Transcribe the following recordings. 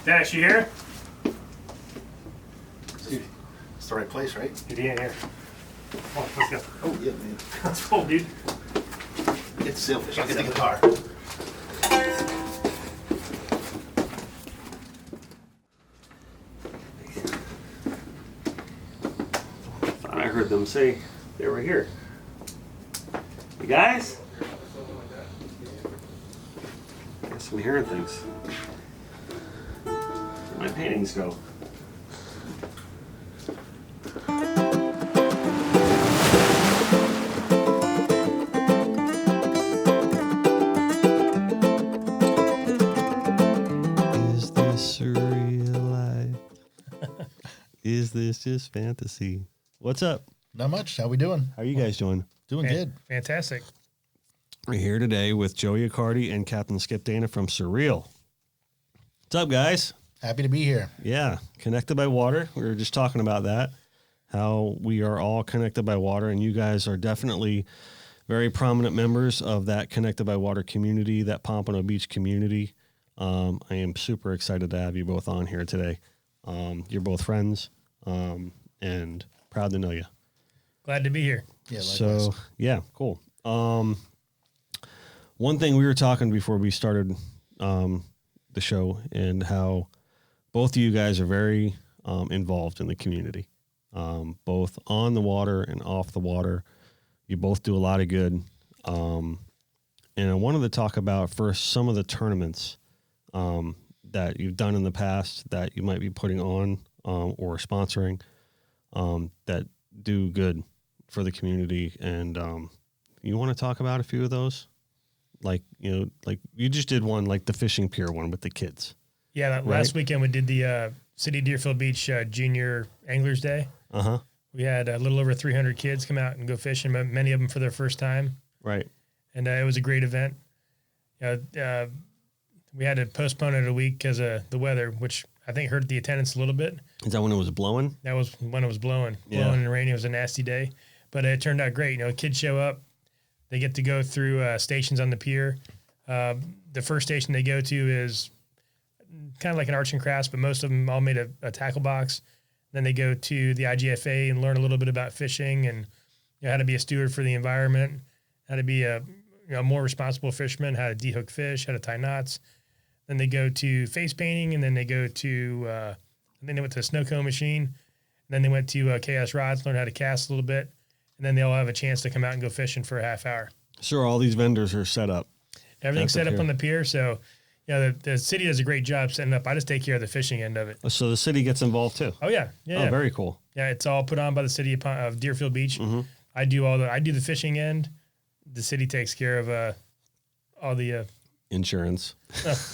Dash, you here? It's the right place, right? Get in here. Come on, let's go. Oh, yeah, man. Let's go, dude. Get the sailfish. I'll get the guitar. Thought I heard them say they were here. You guys? I guess I'm hearing things. Where'd my paintings go? Is this real life? Is this just fantasy? What's up? Not much. How we doing? How are you guys doing? Doing good. Fantastic. We're here today with Joey Accardi and Captain Skip Dana from Surreal. What's up, guys? Happy to be here. Yeah, connected by water. We were just talking about that, how we are all connected by water, and you guys are definitely very prominent members of that connected by water community, that Pompano Beach community. I am super excited to have you both on here today. You're both friends, and proud to know you. Glad to be here. Yeah, likewise. So, yeah, cool. One thing we were talking before we started the show, and how both of you guys are very involved in the community, both on the water and off the water. You both do a lot of good. And I wanted to talk about first some of the tournaments that you've done in the past that you might be putting on or sponsoring that do good for the community. And you want to talk about a few of those? Like you just did one, like the fishing pier one with the kids. Yeah, that last weekend we did the City Deerfield Beach Junior Anglers Day. Uh-huh. We had a little over 300 kids come out and go fishing, many of them for their first time. Right. And it was a great event. We had to postpone it a week because of the weather, which I think hurt the attendance a little bit. Is that when it was blowing? That was when it was blowing and raining. It was a nasty day, but it turned out great. Kids show up. They get to go through stations on the pier. The first station they go to is kind of like an arts and crafts, but most of them all made a tackle box. Then they go to the IGFA and learn a little bit about fishing and how to be a steward for the environment, how to be a more responsible fisherman, how to dehook fish, how to tie knots. Then they go to face painting, and then they go to and then they went to a snow cone machine. And then they went to Chaos Rods, learn how to cast a little bit, and then they'll have a chance to come out and go fishing for a half hour. Sure, all these vendors are set up. Everything's set up on the pier, so the city does a great job setting up. I just take care of the fishing end of it. So the city gets involved too. Oh yeah. Oh, very cool. Yeah, it's all put on by the city of Deerfield Beach. Mm-hmm. I do the fishing end. The city takes care of all the insurance.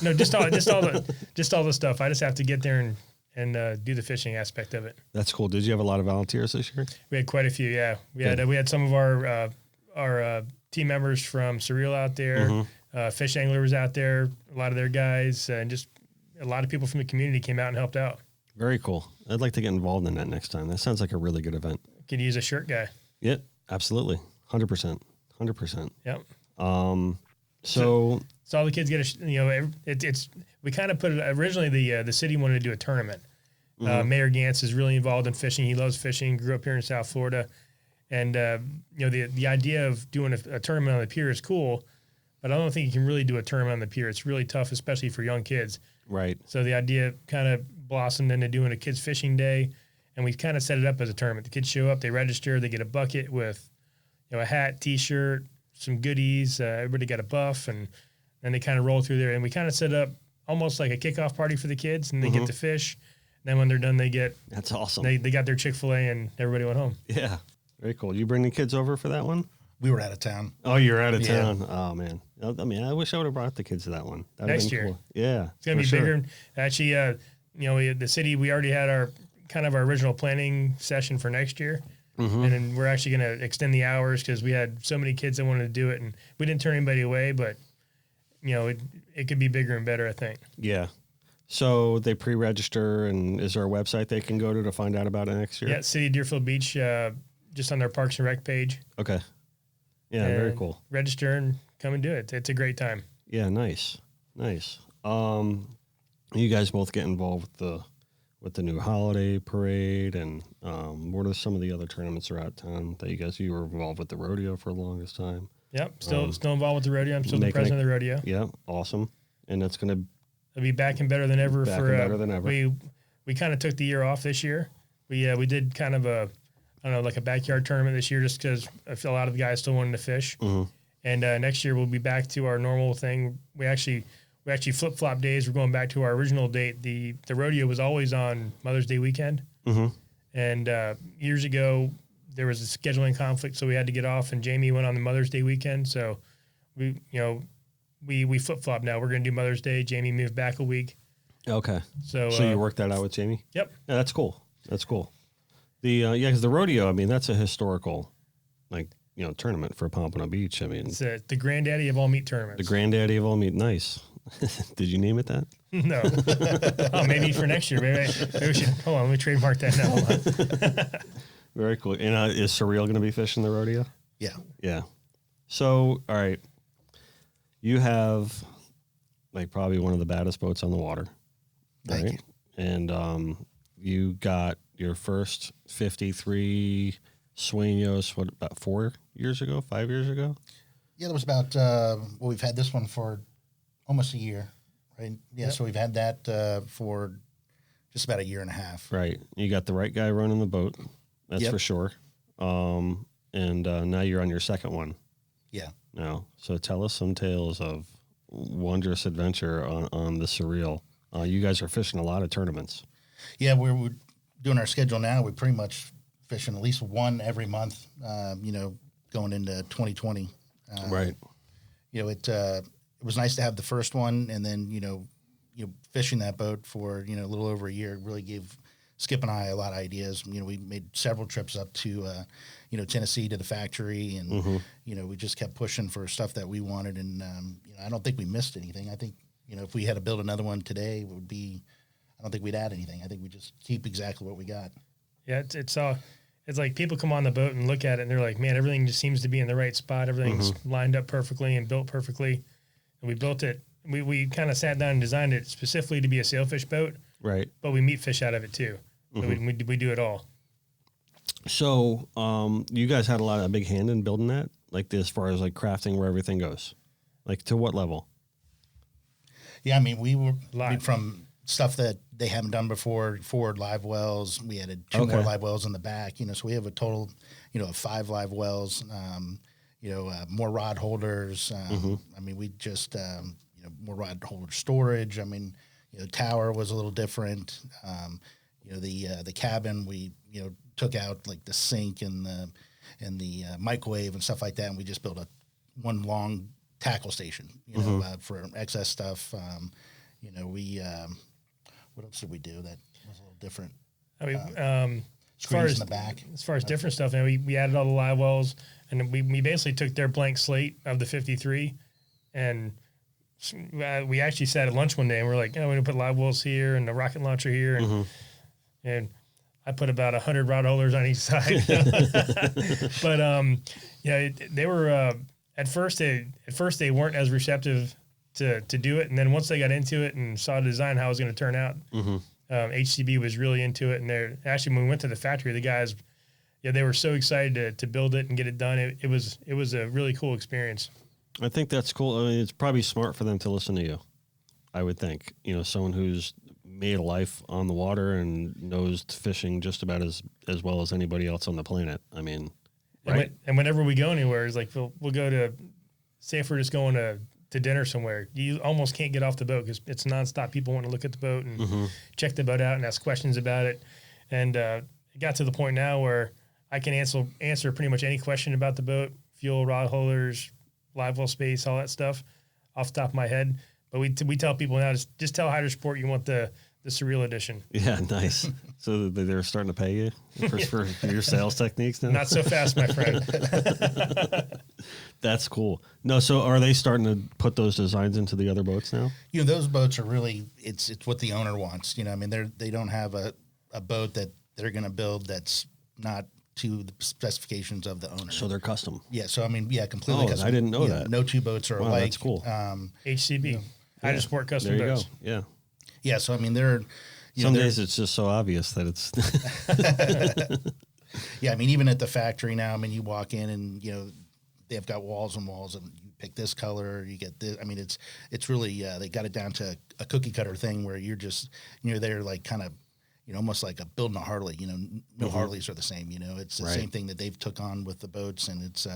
No, just all the stuff. I just have to get there and do the fishing aspect of it. That's cool. Did you have a lot of volunteers this year? We had quite a few. Yeah, we had some of our team members from Surreal out there. Mm-hmm. Fish anglers out there. A lot of their guys, and just a lot of people from the community came out and helped out. Very cool. I'd like to get involved in that next time. That sounds like a really good event. Could use a shirt guy. Yep, absolutely. 100%. 100%. Yep. So all the kids get it's we kind of put it originally the city wanted to do a tournament. Mm-hmm. Mayor Gantz is really involved in fishing. He loves fishing. Grew up here in South Florida, and the idea of doing a tournament on the pier is cool, but I don't think you can really do a tournament on the pier. It's really tough, especially for young kids. Right. So the idea kind of blossomed into doing a kids fishing day, and we kind of set it up as a tournament. The kids show up, they register, they get a bucket with a hat, T-shirt, some goodies. Everybody got a buff, and then they kind of roll through there. And we kind of set up almost like a kickoff party for the kids, and they get to fish. Then when they're done, That's awesome. They got their Chick-fil-A, and everybody went home. Yeah, very cool. You bring the kids over for that one? We were out of town. Oh, you're out of town. Oh man. I mean, I wish I would have brought the kids to that one. Next year. Cool. Yeah, it's gonna be bigger. Actually, the city, we already had our original planning session for next year. Mm-hmm. And then we're actually going to extend the hours because we had so many kids that wanted to do it, and we didn't turn anybody away, but it could be bigger and better, I think. Yeah. So they pre-register, and is there a website they can go to find out about it next year? Yeah, City of Deerfield Beach, just on their Parks and Rec page. Okay. Yeah, and very cool. Register and come and do it. It's a great time. Yeah, nice. You guys both get involved with the new holiday parade, and what are some of the other tournaments around town that you were involved with the rodeo for the longest time? Yep, still involved with the rodeo. I'm still the president of the rodeo. Yeah, awesome. And that's going to be back and better than ever. Better than ever. We kind of took the year off this year. We did kind of like a backyard tournament this year, just because I feel a lot of the guys still wanted to fish. Mm-hmm. And next year we'll be back to our normal thing. We actually flip flop days. We're going back to our original date. The rodeo was always on Mother's Day weekend. Mm-hmm. And years ago there was a scheduling conflict, so we had to get off. And Jamie went on the Mother's Day weekend, so we flip flop now. We're going to do Mother's Day. Jamie moved back a week. Okay. So you worked that out with Jamie? Yep. Yeah, that's cool. That's cool. Because the rodeo, I mean, that's a historical, tournament for Pompano Beach. I mean, it's the granddaddy of all meat tournaments. The granddaddy of all meat. Nice. Did you name it that? No. Maybe for next year. Maybe we should. Hold on, let me trademark that now. Hold on. Very cool. And is Surreal going to be fishing the rodeo? Yeah. Yeah. So, all right, you have probably one of the baddest boats on the water. Thank you. And you got your first 53 Sueños, about 4 years ago, 5 years ago? Yeah, that was about, we've had this one for almost a year, right? Yeah, yep. So we've had that for just about a year and a half. Right. You got the right guy running the boat, that's for sure. And now you're on your second one. Yeah. Now, so tell us some tales of wondrous adventure on the Surreal. You guys are fishing a lot of tournaments. Yeah, we're doing our schedule now. We're pretty much fishing at least one every month, going into 2020. Right. It was nice to have the first one, and then, fishing that boat for, a little over a year really gave Skip and I a lot of ideas. We made several trips up to, Tennessee to the factory, and, mm-hmm. We just kept pushing for stuff that we wanted. And, I don't think we missed anything. I think, if we had to build another one today, I don't think we'd add anything. I think we just keep exactly what we got. Yeah, it's like people come on the boat and look at it and they're like, man, everything just seems to be in the right spot. Everything's mm-hmm. lined up perfectly and built perfectly. And we built it. We kind of sat down and designed it specifically to be a sailfish boat. Right. But we meat fish out of it too. Mm-hmm. So we do it all. So you guys had a big hand in building that, as far as crafting where everything goes, to what level? Yeah, I mean, we from stuff that they haven't done before, 4 live wells. We added 2 more live wells in the back, so we have a total, of 5 live wells, more rod holders. Mm-hmm. I mean, we just, more rod holder storage. I mean, tower was a little different. The cabin, we, took out the sink and the microwave and stuff like that. And we just built one long tackle station, mm-hmm. For excess stuff. What else did we do that was a little different? Screens in the back. As far as different stuff, we added all the live wells, and we basically took their blank slate of the 53, and we actually sat at lunch one day, and we're like, we're going to put live wells here and the rocket launcher here, and, mm-hmm. and I put about 100 rod holders on each side. But they were at first they weren't as receptive to do it, and then once they got into it and saw the design how it was going to turn out, mm-hmm. HCB was really into it. And they're actually, when we went to the factory, the guys, they were so excited to build it and get it done. It was a really cool experience. I think that's cool. I mean, it's probably smart for them to listen to you, I would think. Someone who's made a life on the water and knows fishing just about as well as anybody else on the planet. I mean, right? And whenever we go anywhere, it's like we'll go to, say if we're just going to dinner somewhere, you almost can't get off the boat because it's nonstop. People want to look at the boat and mm-hmm. check the boat out and ask questions about it. And it got to the point now where I can answer pretty much any question about the boat, fuel, rod holders, live well space, all that stuff off the top of my head. But we tell people now, just tell Hydra-Sport you want the Surreal edition. Yeah, nice. So they're starting to pay you for your sales techniques now? Not so fast, my friend. That's cool. No, so are they starting to put those designs into the other boats now? Those boats are really, it's what the owner wants. I mean, they don't have a boat that they're going to build that's not to the specifications of the owner. So they're custom. Yeah. So, I mean, completely custom. I didn't know that. No 2 boats are alike. That's cool. HCB, Hydra-Sport Custom there you boats. Go. Yeah. Yeah. So, I mean, they're, some days it's just so obvious that it's. Yeah. I mean, even at the factory now, I mean, you walk in and, they've got walls and walls, and you pick this color, you get this. I mean, it's really, they got it down to a cookie cutter thing where you're just, they're like kind of, almost like building a Harley, no Harleys are the same, it's the same thing that they've took on with the boats, and it's,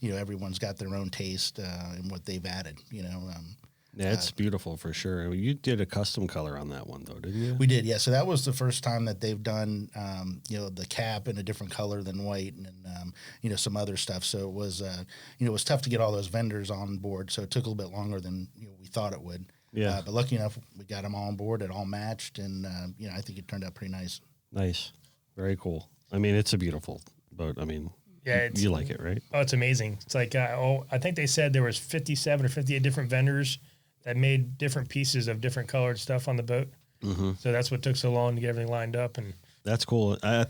everyone's got their own taste and what they've added, Yeah, it's beautiful for sure. You did a custom color on that one, though, didn't you? We did, yeah. So that was the first time that they've done, the cap in a different color than white, and some other stuff. So it was, it was tough to get all those vendors on board. So it took a little bit longer than we thought it would. Yeah. But lucky enough, we got them all on board. It all matched, and I think it turned out pretty nice. Nice, very cool. I mean, it's a beautiful boat. I mean, yeah, you like it, right? Oh, it's amazing. It's like I think they said there was 57 or 58 different vendors that made different pieces of different colored stuff on the boat. Mm-hmm. So that's what took so long to get everything lined up. And that's cool. I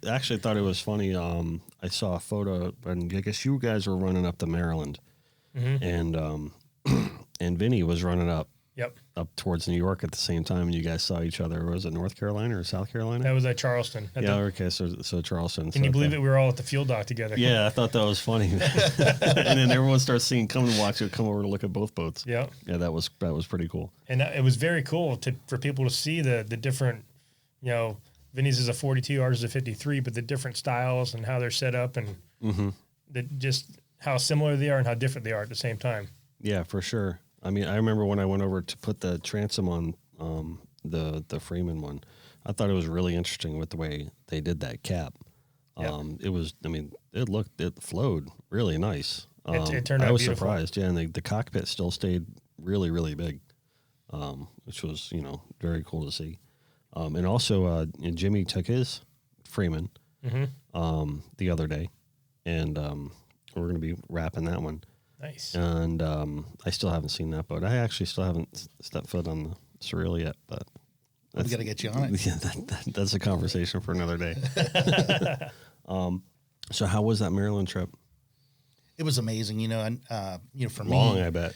actually thought it was funny. I saw a photo, and I guess you guys were running up to Maryland, and Vinny was running up towards New York at the same time, and you guys saw each other. Was it North Carolina or South Carolina? That was at Charleston. Okay, so Charleston. Can you believe it? We were all at the fuel dock together. Yeah, I thought that was funny. And then everyone starts seeing, come over to look at both boats. Yeah, that was pretty cool. And it was very cool for people to see the different, Vinny's is a 42, ours is a 53, but the different styles and how they're set up, and just how similar they are and how different they are at the same time. Yeah, for sure. I mean, I remember when I went over to put the transom on the Freeman one, I thought it was really interesting with the way they did that cap. It was, I mean, it flowed really nice. It turned out I was beautiful. surprised, yeah, and the cockpit still stayed really, really big, which was, very cool to see. And also, Jimmy took his Freeman the other day, and we're going to be wrapping that one. Nice. And I still haven't seen that boat. I actually still haven't stepped foot on the Friel yet, but we got to get you on it. Yeah, that's a conversation for another day. So how was that Maryland trip? It was amazing, and for me, long, I bet.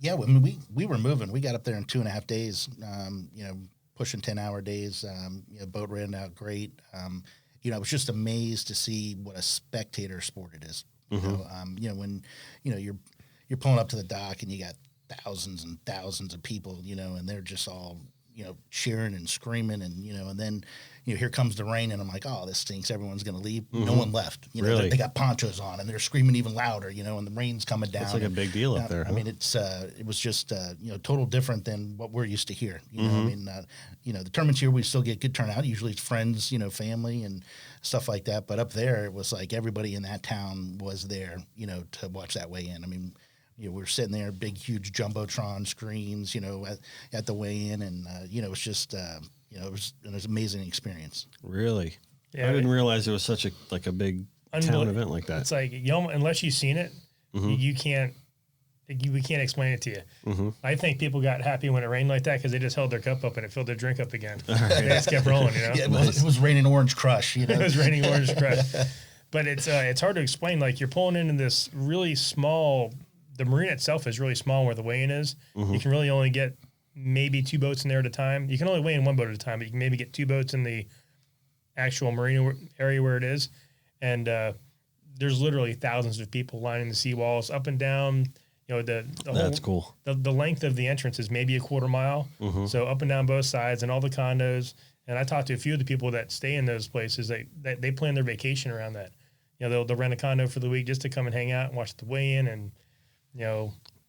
Yeah, I mean, we were moving. We got up there in 2.5 days. Pushing 10-hour days. Boat ran out great. I was just amazed to see what a spectator sport it is. When you're pulling up to the dock and you got thousands and thousands of people, and they're just all cheering and screaming, and then here comes the rain, and I'm like, oh, this stinks. Everyone's going to leave. No one left. Really? They got ponchos on, and they're screaming even louder. And the rain's coming down. It's like a big deal up there. I mean, it was just total different than what we're used to here. I mean, the tournaments here we still get good turnout. Usually it's friends, family and stuff like that. But up there, it was like everybody in that town was there, to watch that weigh in. I mean, we were sitting there, big, huge jumbotron screens, at the weigh-in, and it was just, it was an amazing experience. Really, yeah, I didn't realize it was such a big town event like that. It's like unless you've seen it, you can't. We can't explain it to you. I think people got happy when it rained like that because they just held their cup up and it filled their drink up again. They just kept rolling, Yeah, it was raining Orange Crush. It was raining Orange Crush. But it's hard to explain. Like you're pulling into this really small. The marina itself is really small where the weigh-in is. You can really only get maybe 2 boats in there at a time. You can only weigh in 1 boat at a time, but you can maybe get 2 boats in the actual marina area where it is. And there's literally thousands of people lining the seawalls up and down. That's cool. The length of the entrance is maybe a 1/4 mile. So up and down both sides and all the condos. And I talked to a few of the people that stay in those places. They plan their vacation around that. They'll rent a condo for the week just to come and hang out and watch the weigh-in and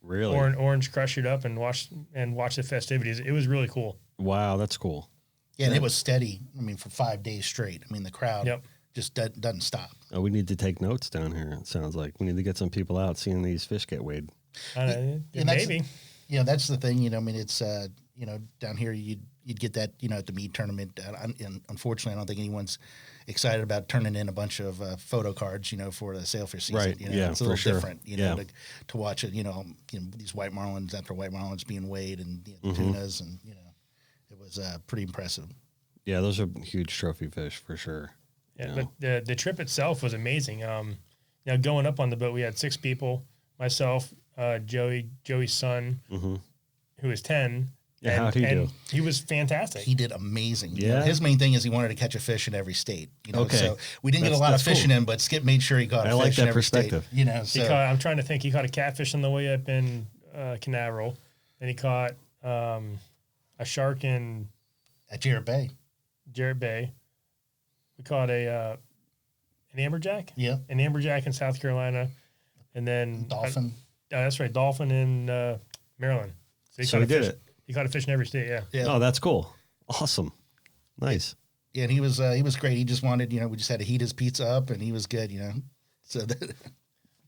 really Orange Crush it up and watch the festivities. It was really cool. Wow, that's cool. Yeah, and it was steady. I mean, for 5 days straight. I mean, the crowd just doesn't stop. Oh, we need to take notes down here. It sounds like we need to get some people out seeing these fish get weighed. Maybe. That's the thing. I mean, it's down here you'd get that at the mead tournament. And unfortunately, I don't think anyone's excited about turning in a bunch of photo cards, for the sailfish season. Right. It's a little different, to watch it. These white marlins after white marlins being weighed and tunas, and it was pretty impressive. Yeah, those are huge trophy fish for sure. Yeah, but the trip itself was amazing. Going up on the boat, we had 6 people: myself, Joey's son, who is 10, Yeah, how'd he do? He was fantastic. He did amazing. Yeah. You know, his main thing is he wanted to catch a fish in every state. You know, Okay. so we didn't get a lot of fishing in, but Skip made sure he caught a I like fish in that every perspective. state. You know, so I'm trying to think. He caught a catfish on the way up in Canaveral, and he caught a shark in at Jarrett Bay. We caught an amberjack. Yeah. An amberjack in South Carolina, and then Dolphin. That's right, dolphin in Maryland. So he did it. He caught a fish in every state. Yeah. Yeah. Oh, that's cool. Awesome. Nice. Yeah, and he was great. He just wanted, you know, we just had to heat his pizza up, and he was good, you know. So that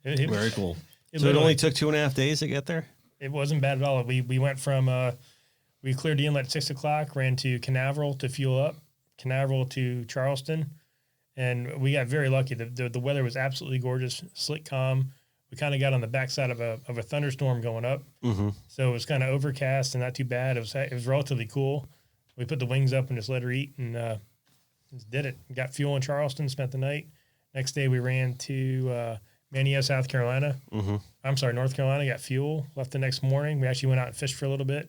Very cool. So it literally- only took 2.5 days to get there? It wasn't bad at all. We went from we cleared the inlet at 6 o'clock, ran to Canaveral to fuel up, Canaveral to Charleston, and we got very lucky. The weather was absolutely gorgeous, slick, calm. We kind of got on the backside of a thunderstorm going up, so it was kind of overcast and not too bad. It was relatively cool. We put the wings up and just let her eat, and just did it. Got fuel in Charleston, spent the night. Next day we ran to Mania, South Carolina. I'm sorry, North Carolina. Got fuel. Left the next morning. We actually went out and fished for a little bit,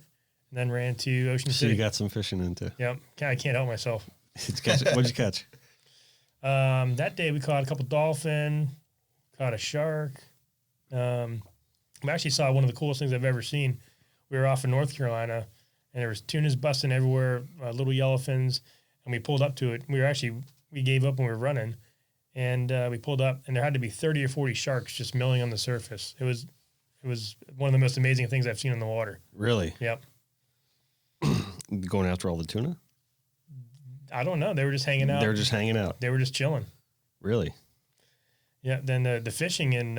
and then ran to Ocean So City. you got some fishing into. Yep, I can't help myself. What'd you catch? That day we caught a couple dolphin, caught a shark. We actually saw one of the coolest things I've ever seen. We were off in North Carolina, and there was tunas busting everywhere, little yellowfins, and we pulled up to it. We gave up when we were running, and we pulled up, and there had to be 30 or 40 sharks just milling on the surface. It was one of the most amazing things I've seen in the water. Really? Yep. Going after all the tuna? I don't know. They were just hanging out. They were just hanging out. They were just chilling. Really? Yeah. Then the fishing, and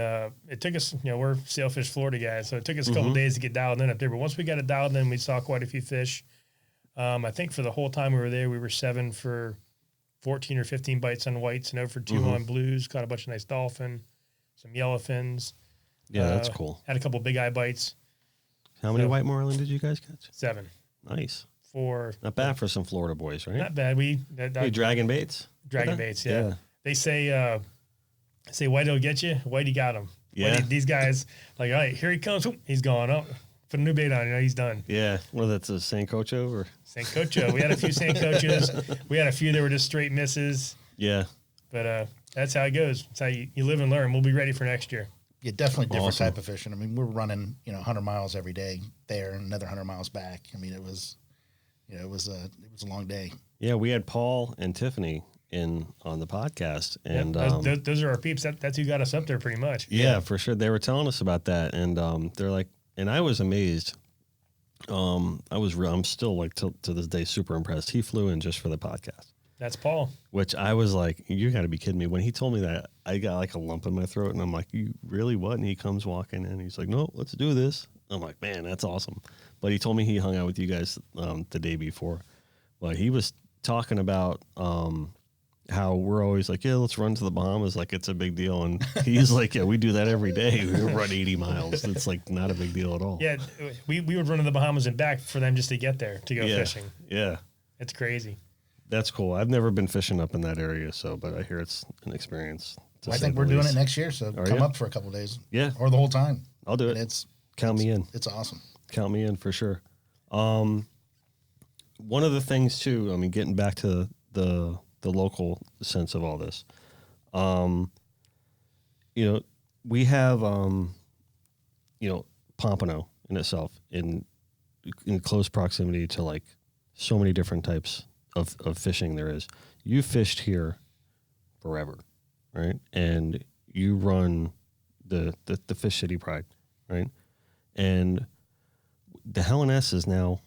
it took us, we're Sailfish Florida guys, so it took us a couple days to get dialed in up there. But once we got it dialed in, we saw quite a few fish. I think for the whole time we were there, we were 7 for 14 or 15 bites on whites and 0 for 2 on blues. Caught a bunch of nice dolphin, some yellowfins. Yeah, that's cool. Had a couple big eye bites. How many white marlin did you guys catch? 7 Nice. for Not bad for some Florida boys, right? not bad. Hey, dragon baits? Dragon baits. Yeah. They say Whitey'll get you. Whitey got him. Yeah. These guys like, all right, here he comes. Oop, he's gone. Oh, put a new bait on. He's done. Yeah. Well, that's a Sancocho or? Sancocho. We had a few Sancochos. We had a few that were just straight misses. Yeah. But that's how it goes. That's how you live and learn. We'll be ready for next year. Yeah, definitely different Awesome. type of fishing. I mean, we're running, 100 miles every day there and another 100 miles back. I mean, it was a long day. Yeah, we had Paul and Tiffany on the podcast, and Those are our peeps. That's who got us up there pretty much. yeah, for sure. They were telling us about that, and they're like, and I was amazed. I'm still like to this day super impressed. He flew in just for the podcast, That's Paul. which I was like, you got to be kidding me. When he told me that, I got like a lump in my throat, and I'm like, you really what? And he comes walking in, he's like, no, let's do this. I'm like, man, that's awesome. But he told me he hung out with you guys the day before. But he was talking about how we're always like, yeah, let's run to the Bahamas like it's a big deal. And he's like, yeah, we do that every day. We run 80 miles. It's like not a big deal at all. Yeah, we would run to the Bahamas and back for them just to get there to go fishing. Yeah. It's crazy. That's cool. I've never been fishing up in that area, but I hear it's an experience. I think we're doing it next year, so come you? up for a couple of days. Yeah. Or the whole time. I'll do it. Count me in. It's awesome. Count me in for sure. One of the things too, I mean, getting back to the local sense of all this, we have, Pompano in itself in close proximity to like so many different types of fishing there is. You fished here forever, right? And you run the Fish City Pride, right? And the Helen S is now.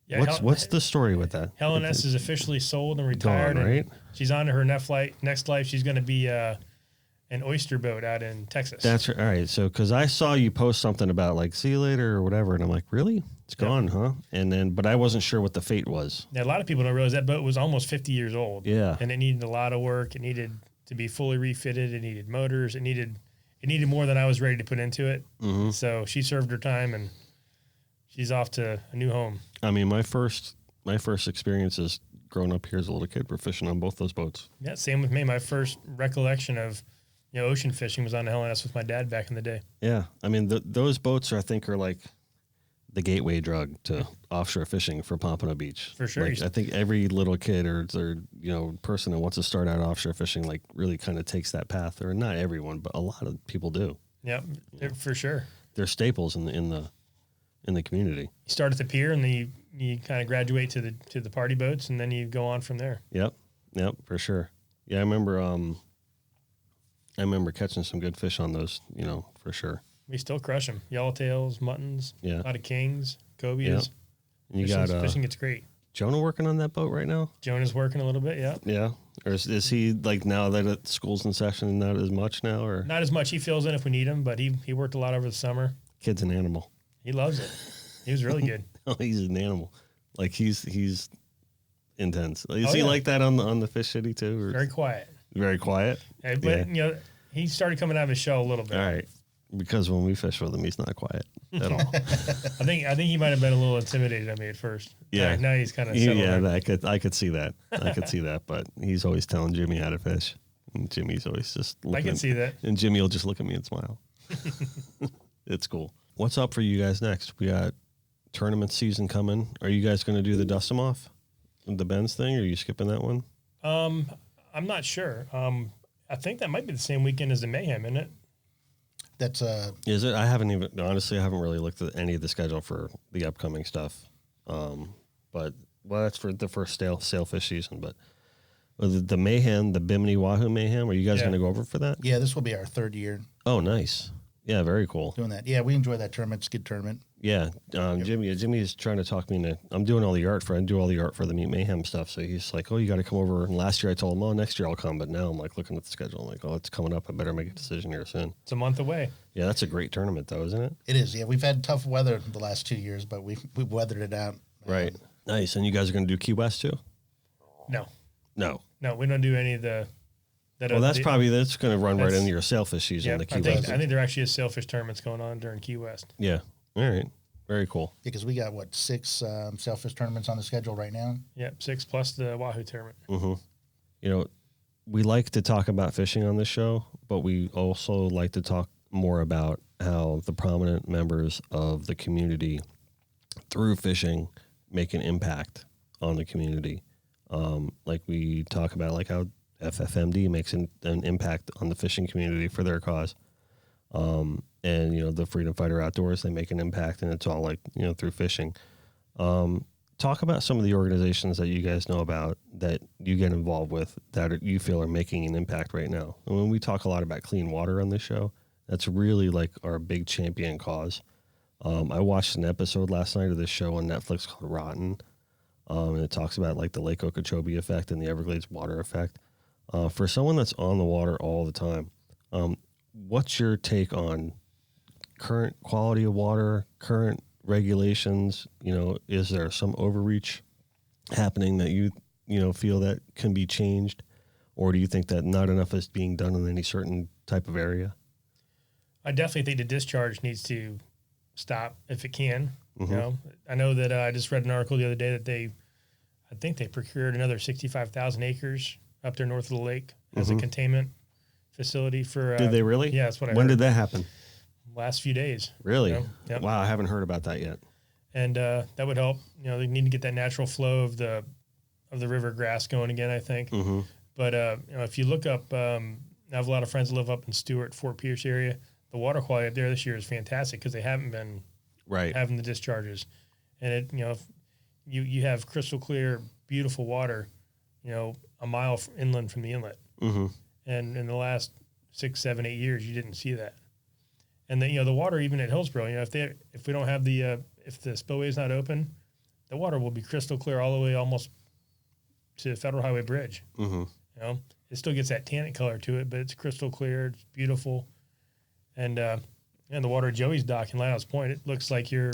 Yeah, What's the story with that? Helen S is officially sold and retired. Gone, right? And she's on to her next life. She's going to be an oyster boat out in Texas. That's right. All right. So, because I saw you post something about like see you later or whatever, and I'm like, really? It's gone, huh? And then, but I wasn't sure what the fate was. Yeah, a lot of people don't realize that boat was almost 50 years old. Yeah. And it needed a lot of work. It needed to be fully refitted. It needed motors. It needed more than I was ready to put into it. Mm-hmm. So she served her time, and she's off to a new home. I mean, my first experiences growing up here as a little kid were fishing on both those boats. Yeah, same with me. My first recollection of ocean fishing was on the Helen S with my dad back in the day. Yeah, I mean those boats I think are like the gateway drug to offshore fishing for Pompano Beach. For sure. Like, I think every little kid or person that wants to start out offshore fishing, like, really kind of takes that path. Or not everyone, but a lot of people do. Yep, for sure. They're staples in the community. You start at the pier, and then you kind of graduate to the party boats, and then you go on from there. Yep, for sure. Yeah, I remember catching some good fish on those, for sure. We still crush them. Yellowtails, muttons, a lot of kings, cobias. Yep. And you fishing gets great. Jonah working on that boat right now? Jonah's working a little bit, yeah. Yeah. Or is he, like, now that school's in session, not as much now? Or not as much. He fills in if we need him, but he worked a lot over the summer. Kid's an animal. He loves it. He was really good. Oh, he's an animal. Like, he's intense. Is he like that on the Fish City, too? Or? Very quiet. Very quiet? But, he started coming out of his shell a little bit. All right. Because when we fish with him, he's not quiet at all. I think he might have been a little intimidated at me at first. Yeah. Now he's kind of settled. Yeah, I could see that. I could see that. But he's always telling Jimmy how to fish. And Jimmy's always just looking. I can see that. And Jimmy will just look at me and smile. It's cool. What's up for you guys next? We got tournament season coming. Are you guys going to do the dust 'em off? The Benz thing? Or are you skipping that one? I'm not sure. I think that might be the same weekend as the Mayhem, isn't it? That's Is it? I haven't really looked at any of the schedule for the upcoming stuff. But that's for the first sailfish season. But the Mayhem, the Bimini Wahoo Mayhem, are you guys going to go over for that? Yeah, this will be our third year. Oh, nice. Yeah, very cool. Doing that. Yeah, we enjoy that tournament. It's a good tournament. Yeah, Jimmy is trying to talk me into. I'm doing all the art for. I do all the art for the Meat Mayhem stuff. So he's like, "Oh, you got to come over." And last year I told him, "Oh, next year I'll come." But now I'm like looking at the schedule. I'm like, "Oh, it's coming up. I better make a decision here soon." It's a month away. Yeah, that's a great tournament, though, isn't it? It is. Yeah, we've had tough weather the last 2 years, but we've weathered it out. Right. Nice. And you guys are going to do Key West too? No, No, we don't do any of the. Well, that's going to run right into your sailfish season. Yeah, the Key I think there actually is sailfish tournaments going on during Key West. Yeah. All right. Very cool. Yeah, because we got 6 sailfish tournaments on the schedule right now. Yep, 6 plus the Wahoo tournament. Mm-hmm. We like to talk about fishing on this show, but we also like to talk more about how the prominent members of the community through fishing make an impact on the community. Like we talk about like how FFMD makes an impact on the fishing community for their cause. And, the Freedom Fighter Outdoors, they make an impact, and it's all like, through fishing. Talk about some of the organizations that you guys know about that you get involved with that you feel are making an impact right now. And when we talk a lot about clean water on this show, that's really like our big champion cause. I watched an episode last night of this show on Netflix called Rotten. And it talks about like the Lake Okeechobee effect and the Everglades water effect. For someone that's on the water all the time, what's your take on current quality of water, current regulations? Is there some overreach happening that you feel that can be changed? Or do you think that not enough is being done in any certain type of area? I definitely think the discharge needs to stop if it can. Mm-hmm. I know that I just read an article the other day that I think they procured another 65,000 acres up there north of the lake as a containment facility for. Did they really? Yeah, that's what I heard. When did that happen? Last few days. Really? Yep. Wow, I haven't heard about that yet. And that would help. They need to get that natural flow of the river grass going again, I think. Mm-hmm. But if you look up, I have a lot of friends that live up in Stewart, Fort Pierce area. The water quality up there this year is fantastic because they haven't been having the discharges. And if you have crystal clear, beautiful water, a mile inland from the inlet. Mm-hmm. And in the last 6, 7, 8 years, you didn't see that. And then, the water, even at Hillsborough, if we don't have if the spillway is not open, the water will be crystal clear all the way almost to Federal Highway Bridge. Mm-hmm. It still gets that tannic color to it, but it's crystal clear. It's beautiful. And the water at Joey's dock in Lighthouse Point, it looks like you're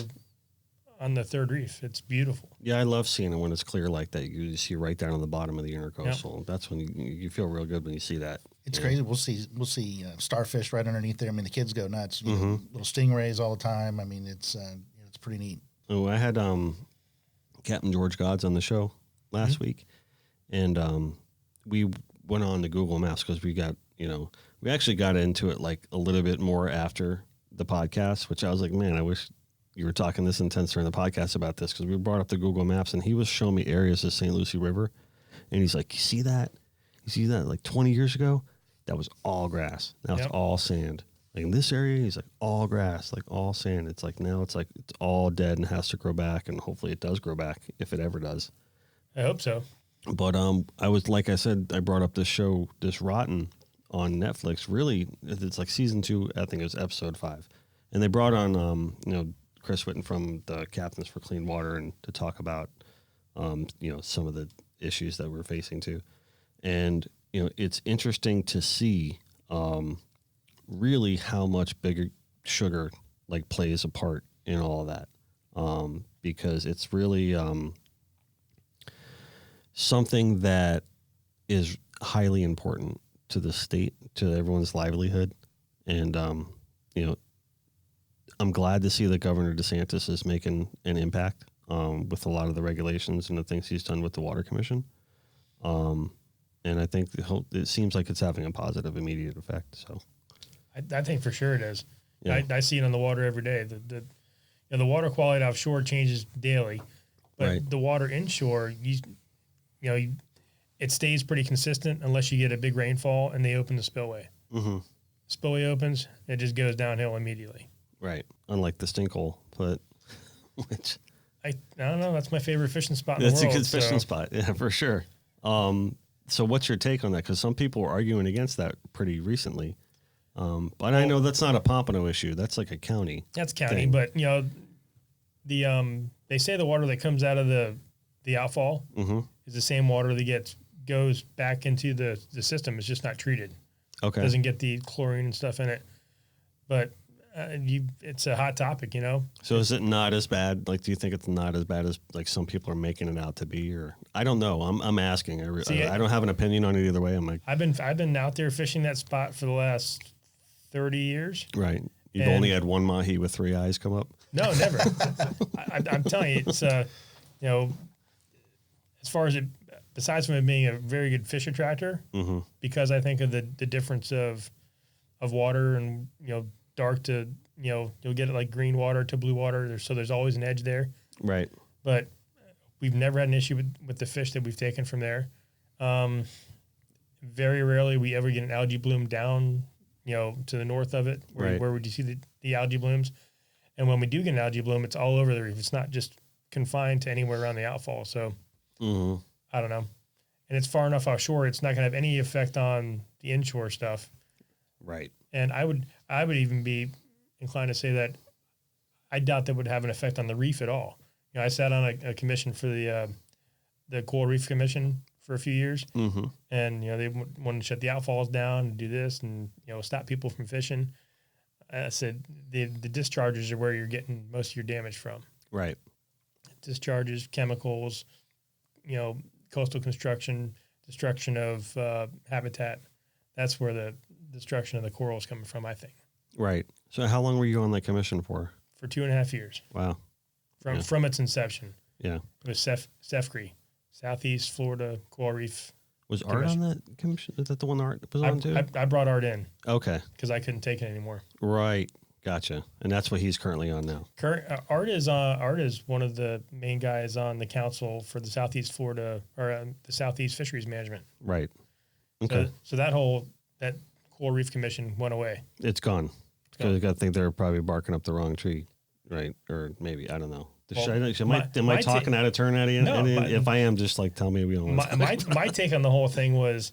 on the third reef. It's beautiful. Yeah, I love seeing it when it's clear like that. You see right down on the bottom of the intercoastal. Yep. That's when you feel real good when you see that. It's crazy. We'll see starfish right underneath there. I mean, the kids go nuts. Little stingrays all the time. I mean, it's pretty neat. Oh, I had Captain George Gods on the show last week, and we went on to Google Maps because we got we actually got into it like a little bit more after the podcast, which I was like, man, I wish you were talking this intense during the podcast about this because we brought up the Google Maps and he was showing me areas of St. Lucie River. And he's like, you see that? You see that? Like 20 years ago, that was all grass. Now it's all sand. Like in this area, he's like all grass, like all sand. It's like now it's like it's all dead and has to grow back. And hopefully it does grow back if it ever does. I hope so. But I was, like I said, I brought up this show, This Rotten, on Netflix. Really, it's like season 2. I think it was episode 5. And they brought on, Chris Whitten from the Captains for Clean Water and to talk about, some of the issues that we're facing too. And, it's interesting to see really how much bigger sugar like plays a part in all of that. Because it's really something that is highly important to the state, to everyone's livelihood. And, I'm glad to see that Governor DeSantis is making an impact with a lot of the regulations and the things he's done with the Water Commission. And I think it seems like it's having a positive immediate effect. So I think for sure it is. Yeah. I see it on the water every day. The water quality offshore changes daily, but the water inshore, it stays pretty consistent unless you get a big rainfall and they open the spillway. Mm-hmm. Spillway opens, it just goes downhill immediately. Right. Unlike the stinkhole, but which I don't know. That's my favorite fishing spot in the world. That's a good fishing spot. Yeah, for sure. So what's your take on that? Because some people were arguing against that pretty recently. But I know that's not a Pompano issue. That's like a county. That's county, thing. but they say the water that comes out of the outfall is the same water that goes back into the system. It's just not treated. Okay. It doesn't get the chlorine and stuff in it. But it's a hot topic, So is it not as bad? Like, do you think it's not as bad as like some people are making it out to be? Or I don't know. I'm asking. I don't have an opinion on it either way. I'm like, I've been out there fishing that spot for the last 30 years. Right. You've only had one mahi with 3 eyes come up? No, never. I'm telling you, it's as far as besides from it being a very good fish attractor, because I think of the difference of water and dark to you'll get it like green water to blue water. So there's always an edge there. Right. But we've never had an issue with the fish that we've taken from there. Very rarely we ever get an algae bloom down to the north of it. Where would you see the algae blooms? And when we do get an algae bloom, it's all over the reef. It's not just confined to anywhere around the outfall. So I don't know. And it's far enough offshore, it's not going to have any effect on the inshore stuff. Right. And I would even be inclined to say that I doubt that would have an effect on the reef at all. I sat on a commission for the Coral Reef Commission for a few years, and they wanted to shut the outfalls down and do this and stop people from fishing. I said the discharges are where you're getting most of your damage from. Right. Discharges, chemicals, coastal construction, destruction of habitat. That's where the destruction of the coral is coming from, I think. Right. So how long were you on that commission for? For 2.5 years. Wow. From its inception. Yeah. It was SEFCRE, Southeast Florida Coral Reef. Was Art Commission. on that commission? Is that the one Art was on too? I brought Art in. Okay. Because I couldn't take it anymore. Right. Gotcha. And that's what he's currently on now. Art is one of the main guys on the council for the Southeast Florida or the Southeast Fisheries Management. Right. Okay. So that Coral Reef Commission went away. It's gone. Because I think they're probably barking up the wrong tree, right? Or maybe I don't know. Am I talking out of turn at you? No, if I am, just like tell me we don't. My take on the whole thing was,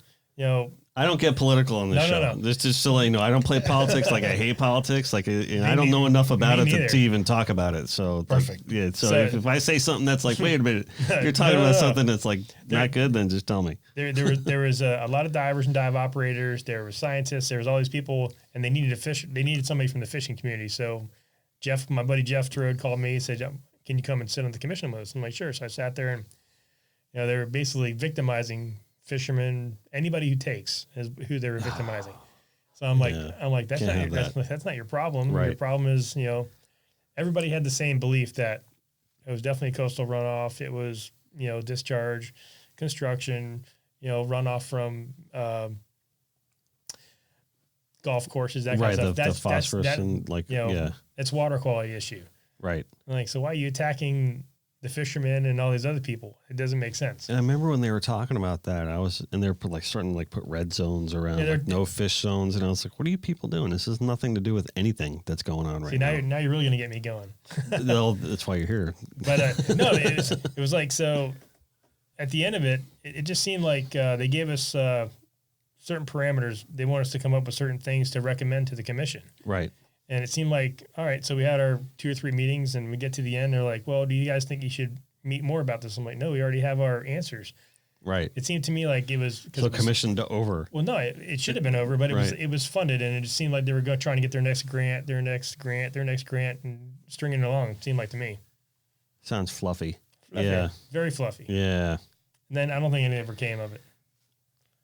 I don't get political on this show. No. Just to let you know, I don't play politics. Like I hate politics. Like I don't know enough about it to even talk about it. So perfect. Yeah. So if I say something that's like, wait a minute, you're talking about something that's like not good, then just tell me. There was a lot of divers and dive operators. There were scientists. There was all these people, and they needed a fish. They needed somebody from the fishing community. So Jeff, my buddy Jeff Trode, called me. He said, "Can you come and sit on the commission with us?" I'm like, "Sure." So I sat there, and they were basically victimizing fishermen, anybody who takes is who they were victimizing. So I'm like, that's not your problem. Right. Your problem is, everybody had the same belief that it was definitely coastal runoff. It was, discharge, construction, runoff from golf courses, that kind of stuff. The phosphorus and it's water quality issue. Right. Like, so why are you attacking the fishermen and all these other people? It doesn't make sense. And I remember when they were talking about that, they were starting to put red zones around, like no fish zones. And I was like, what are you people doing? This has nothing to do with anything that's going on right now. Now you're really going to get me going. That's why you're here. But no, it was like, so at the end of it, it just seemed like they gave us certain parameters. They want us to come up with certain things to recommend to the commission. Right. And it seemed like, all right, so we had our 2 or 3 meetings and we get to the end. They're like, well, do you guys think you should meet more about this? I'm like, no, we already have our answers. Right. It seemed to me like it was commissioned over. Well, no, it should have been over, but it was funded, and it just seemed like they were trying to get their next grant, and stringing it along. It seemed like to me. Sounds fluffy. Fluffy. Yeah. Very fluffy. Yeah. And then I don't think anything ever came of it.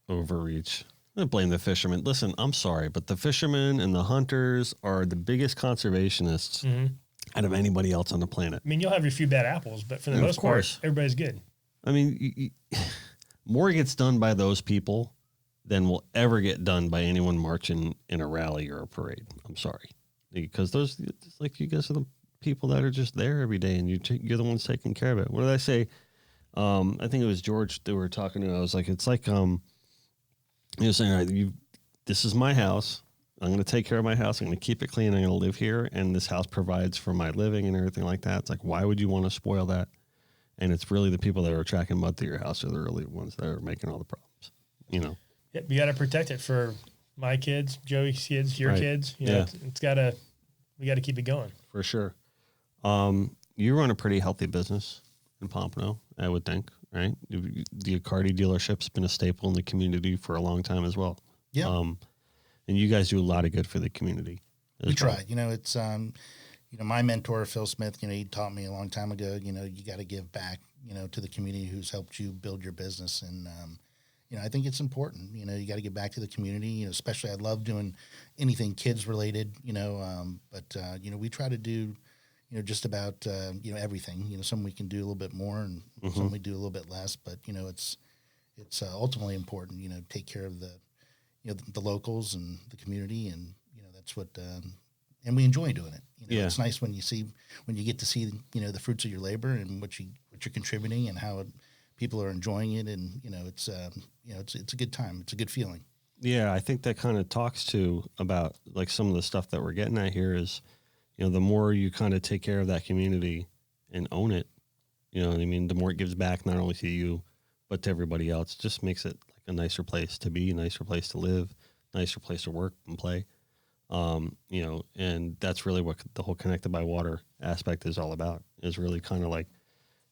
Overreach. I don't blame the fishermen. Listen, I'm sorry, but the fishermen and the hunters are the biggest conservationists out of anybody else on the planet. I mean, you'll have your few bad apples, but for the most part, everybody's good. I mean, more gets done by those people than will ever get done by anyone marching in a rally or a parade. I'm sorry. Because it's like you guys are the people that are just there every day, and you're the ones taking care of it. What did I say? I think it was George that we were talking to. I was like, it's like, he was saying, all right, this is my house. I'm going to take care of my house. I'm going to keep it clean. I'm going to live here. And this house provides for my living and everything like that. It's like, why would you want to spoil that? And it's really the people that are tracking mud to your house are the really ones that are making all the problems, you know? Yep, you got to protect it for my kids, Joey's kids, your kids. You know, we got to keep it going. For sure. You run a pretty healthy business in Pompano, I would think, right? The Accardi dealership's been a staple in the community for a long time as well. Yeah. And you guys do a lot of good for the community. We try. You know, it's my mentor, Phil Smith, he taught me a long time ago, you got to give back, to the community who's helped you build your business. And, I think it's important, you got to give back to the community, especially I love doing anything kids related, but we try to do, just about, everything, some we can do a little bit more and some we do a little bit less, but, it's ultimately important, take care of the locals and the community. And, that's what, and we enjoy doing it. It's nice when you get to see, the fruits of your labor and what you're contributing and how people are enjoying it. And, it's a good time. It's a good feeling. Yeah. I think that kind of talks to about like some of the stuff that we're getting at here is, the more you kind of take care of that community and own it, you know what I mean? The more it gives back, not only to you, but to everybody else. It just makes it like a nicer place to be, a nicer place to live, nicer place to work and play. And that's really what the whole Connected by Water aspect is all about, is really kind of like,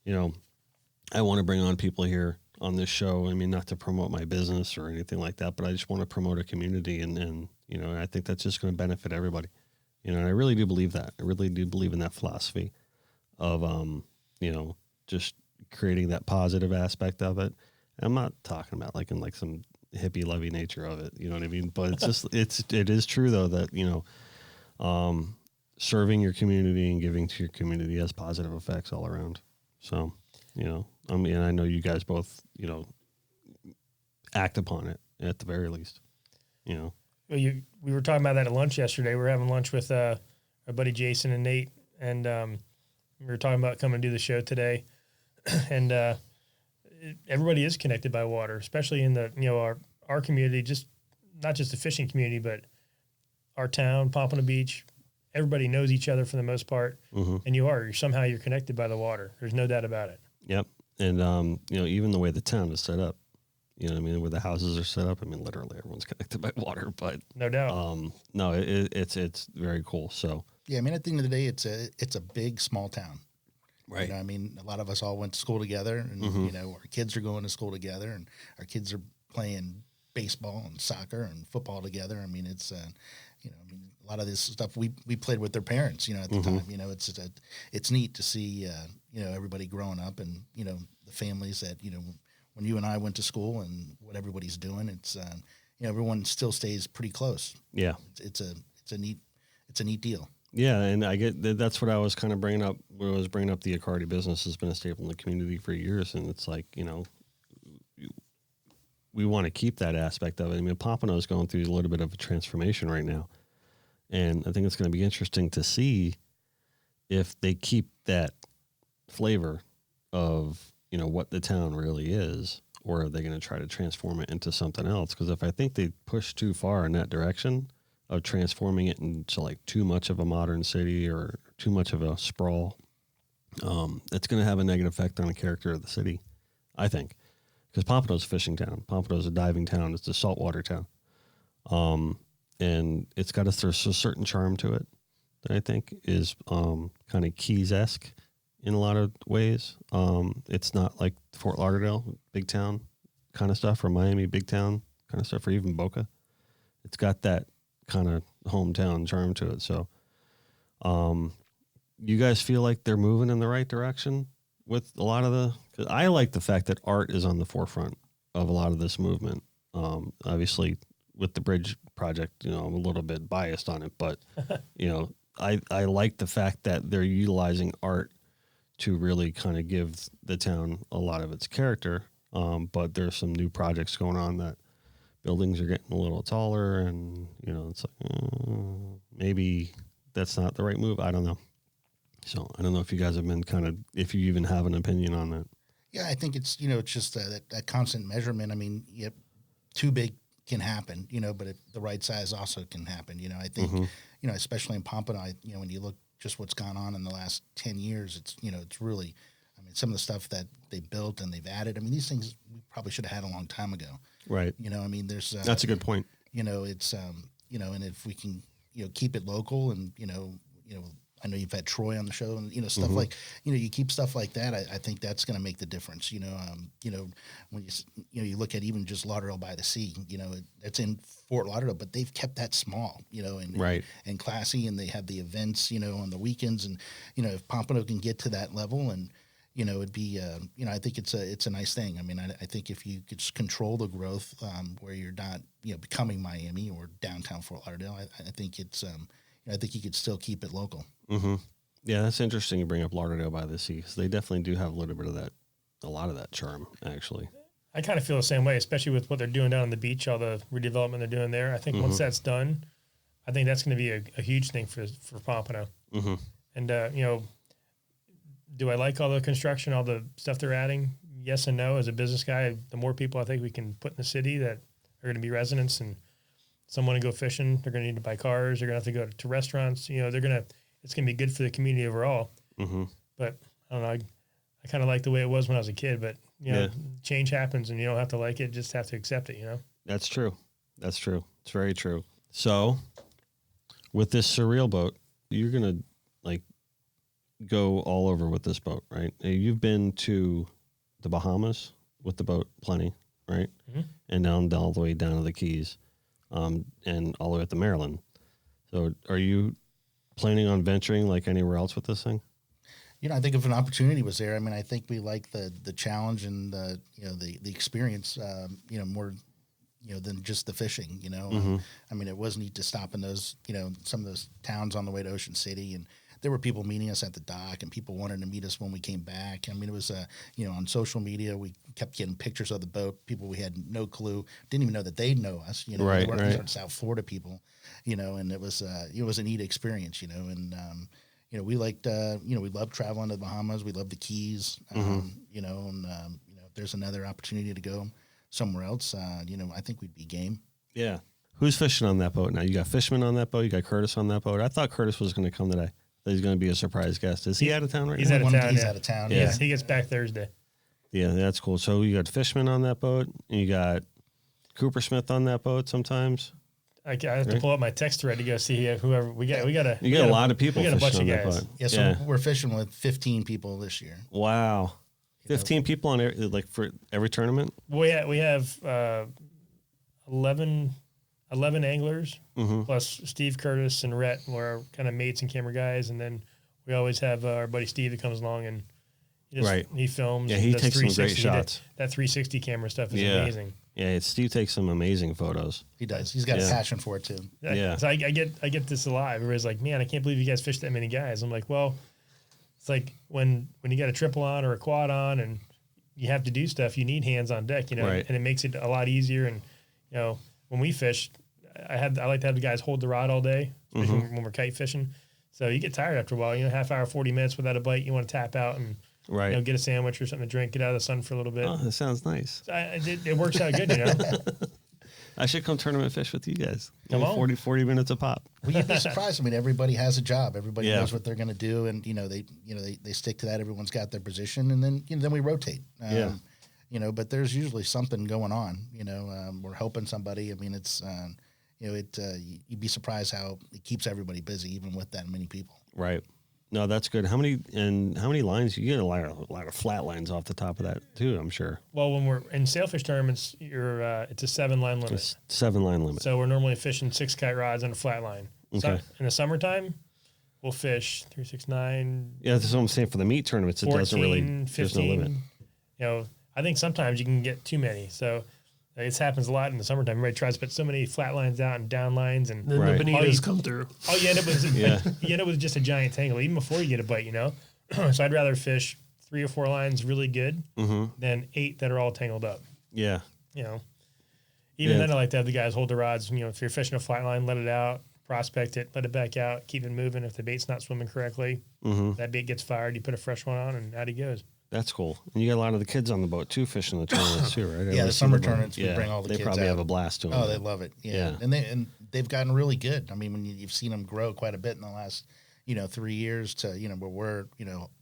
I want to bring on people here on this show. I mean, not to promote my business or anything like that, but I just want to promote a community and I think that's just going to benefit everybody. And I really do believe that. I really do believe in that philosophy of, just creating that positive aspect of it. I'm not talking about like in like some hippie lovey nature of it, you know what I mean? But it's just, it is true though that, serving your community and giving to your community has positive effects all around. So, I know you guys both, act upon it at the very least, Well, we were talking about that at lunch yesterday. We were having lunch with our buddy Jason and Nate, and we were talking about coming to do the show today. And everybody is connected by water, especially in the our community, just not just the fishing community, but our town, Pompano Beach. Everybody knows each other for the most part, and you're connected by the water. There's no doubt about it. Yep, and even the way the town is set up. You know what I mean? Where the houses are set up. I mean, literally everyone's connected by water, but no doubt. No, it's very cool. So yeah, I mean, at the end of the day, it's a big, small town. Right. I mean, a lot of us all went to school together and, our kids are going to school together and our kids are playing baseball and soccer and football together. I mean, it's, a lot of this stuff we played with their parents, at the time, it's neat to see, everybody growing up and, the families that, when you and I went to school and what everybody's doing, it's, everyone still stays pretty close. Yeah. It's a neat deal. Yeah. And I get that's what I was kind of bringing up when I was bringing up the Accardi business has been a staple in the community for years. And it's like, we want to keep that aspect of it. I mean, Pompano is going through a little bit of a transformation right now. And I think it's going to be interesting to see if they keep that flavor of, you know, what the town really is, or are they going to try to transform it into something else? Because if I think they push too far in that direction of transforming it into like too much of a modern city or too much of a sprawl, it's going to have a negative effect on the character of the city, I think. Because Pompano's a fishing town. Pompano's a diving town. It's a saltwater town. And it's got a certain charm to it that I think is kind of Keys-esque in a lot of ways. It's not like Fort Lauderdale, big town kind of stuff, or Miami, big town kind of stuff, or even Boca. It's got that kind of hometown charm to it. So you guys feel like they're moving in the right direction with a lot of the... Cause I like the fact that art is on the forefront of a lot of this movement. Obviously, with the bridge project, you know, I'm a little bit biased on it, but, you know, I like the fact that they're utilizing art to really kind of give the town a lot of its character. But there's some new projects going on that buildings are getting a little taller, and, you know, it's like, maybe that's not the right move. I don't know. So I don't know if you guys have been if you even have an opinion on that. Yeah, I think it's, you know, it's just that constant measurement. I mean, yep, too big can happen, you know, but the right size also can happen. You know, I think, you know, especially in Pompano, you know, when you look just what's gone on in the last 10 years, it's, you know, it's really, I mean, some of the stuff that they built and they've added, I mean, these things we probably should have had a long time ago. Right. You know, I mean, there's... That's a good point. You know, it's, you know, and if we can, you know, keep it local and, you know, I know you've had Troy on the show and, you know, stuff like, you know, you keep stuff like that. I think that's going to make the difference. You know, when you look at even just Lauderdale by the Sea, you know, it's in Fort Lauderdale, but they've kept that small, you know, and classy, and they have the events, you know, on the weekends. And, you know, if Pompano can get to that level, and, you know, it'd be, you know, I think it's a nice thing. I mean, I think if you could control the growth where you're not, you know, becoming Miami or downtown Fort Lauderdale, I think it's, I think you could still keep it local. Mm-hmm. Yeah, that's interesting you bring up Lauderdale by the Sea, because they definitely do have a little bit of that, a lot of that charm, actually. I kind of feel the same way, especially with what they're doing down on the beach, all the redevelopment they're doing there. I think once that's done, I think that's going to be a huge thing for Pompano. And, you know, do I like all the construction, all the stuff they're adding? Yes and no. As a business guy, the more people I think we can put in the city that are going to be residents and someone to go fishing, they're going to need to buy cars, they're going to have to go to restaurants, you know, it's going to be good for the community overall. But I don't know, I kind of like the way it was when I was a kid, but, you know, change happens and you don't have to like it, just have to accept it, you know? That's true. That's true. It's very true. So with this surreal boat, you're going to like go all over with this boat, right? You've been to the Bahamas with the boat plenty, right? And down all the way down to the Keys, and all the way up to Maryland. So are you planning on venturing like anywhere else with this thing? You know, I think if an opportunity was there, I mean, I think we like the challenge and the, you know, the experience, you know, more, you know, than just the fishing, you know. I mean, it was neat to stop in those, you know, some of those towns on the way to Ocean City, and there were people meeting us at the dock, and people wanted to meet us when we came back. I mean, it was, you know, on social media, we kept getting pictures of the boat. People we had no clue, didn't even know that they'd know us, you know. Right, These are South Florida people, you know, and it was a neat experience, you know, and, you know, we liked, you know, we loved traveling to the Bahamas. We loved the Keys, you know, and, you know, if there's another opportunity to go somewhere else, you know, I think we'd be game. Yeah. Who's fishing on that boat now? You got Fishman on that boat. You got Curtis on that boat. I thought Curtis was going to come today. He's going to be a surprise guest. Is he out of town right now? He's out of town. He's out of town. Yeah. He gets back Thursday. Yeah, that's cool. So you got Fishman on that boat, and you got Cooper Smith on that boat sometimes. I have to pull up my text thread to go see whoever we got. You got a lot of people. We got a bunch of on guys. that boat. Yeah, so we're fishing with 15 people this year. Wow, 15 people on like for every tournament. We have 11 anglers plus Steve Curtis and Rhett, who are kind of mates and camera guys, and then we always have our buddy Steve that comes along and he films. Yeah, he takes some great shots. That 360 camera stuff is amazing. Yeah, Steve takes some amazing photos. He does. He's got a passion for it too. Yeah. So I get this a lot. Everybody's like, man, I can't believe you guys fished that many guys. I'm like, well, it's like when you got a triple on or a quad on and you have to do stuff, you need hands on deck, you know, and it makes it a lot easier. And, you know, when we fish, I like to have the guys hold the rod all day, especially when we're kite fishing. So you get tired after a while. Half hour, 40 minutes without a bite. You want to tap out and get a sandwich or something to drink, get out of the sun for a little bit. Oh, that sounds nice. So it works out good, I should come tournament fish with you guys. Come on. 40 minutes a pop. Well, you'd be surprised. I mean, everybody has a job. Everybody knows what they're going to do, and they stick to that. Everyone's got their position, and then then we rotate. But there's usually something going on. We're helping somebody. I mean, it's you'd be surprised how it keeps everybody busy, even with that many people. Right. No, that's good. How many lines? You get a lot of flat lines off the top of that too, I'm sure. Well, when we're in sailfish tournaments, it's a 7-line limit. It's 7-line limit. So we're normally fishing 6 kite rods on a flat line. Okay. So in the summertime, we'll fish 3, 6, 9. Yeah, that's what I'm saying. For the meat tournaments, 14, it doesn't really. 15, there's no limit. I think sometimes you can get too many. So it happens a lot in the summertime. Everybody tries to put so many flat lines out and down lines, and then the bonitas come through. Oh, you end up with just a giant tangle, even before you get a bite. So I'd rather fish 3 or 4 lines really good than 8 that are all tangled up. Yeah. Even then, I like to have the guys hold the rods. If you're fishing a flat line, let it out, prospect it, let it back out, keep it moving. If the bait's not swimming correctly, that bait gets fired. You put a fresh one on, and out he goes. That's cool. And you got a lot of the kids on the boat too, fishing the tournaments too, right? The summer tournaments, we bring all the kids out. They probably have a blast doing it. Oh, they love it. Yeah. And they've gotten really good. I mean, when you've seen them grow quite a bit in the last, 3 years to, where we're,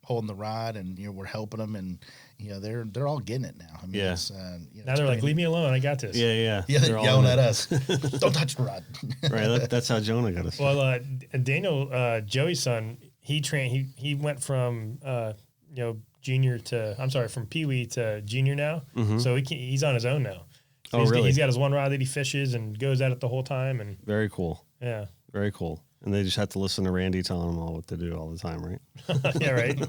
holding the rod and, we're helping them, and, they're all getting it now. I mean, it's, now they're like, leave me alone. I got this. Yeah. Yeah, they're yelling at us. Don't touch the rod. Right. That's how Jonah got us. Well, Daniel, Joey's son, he went from, from Pee-wee to junior now. So he's on his own now. So he's got his one rod that he fishes and goes at it the whole time. And very cool. Yeah. Very cool. And they just have to listen to Randy telling them all what to do all the time, right? Yeah, right.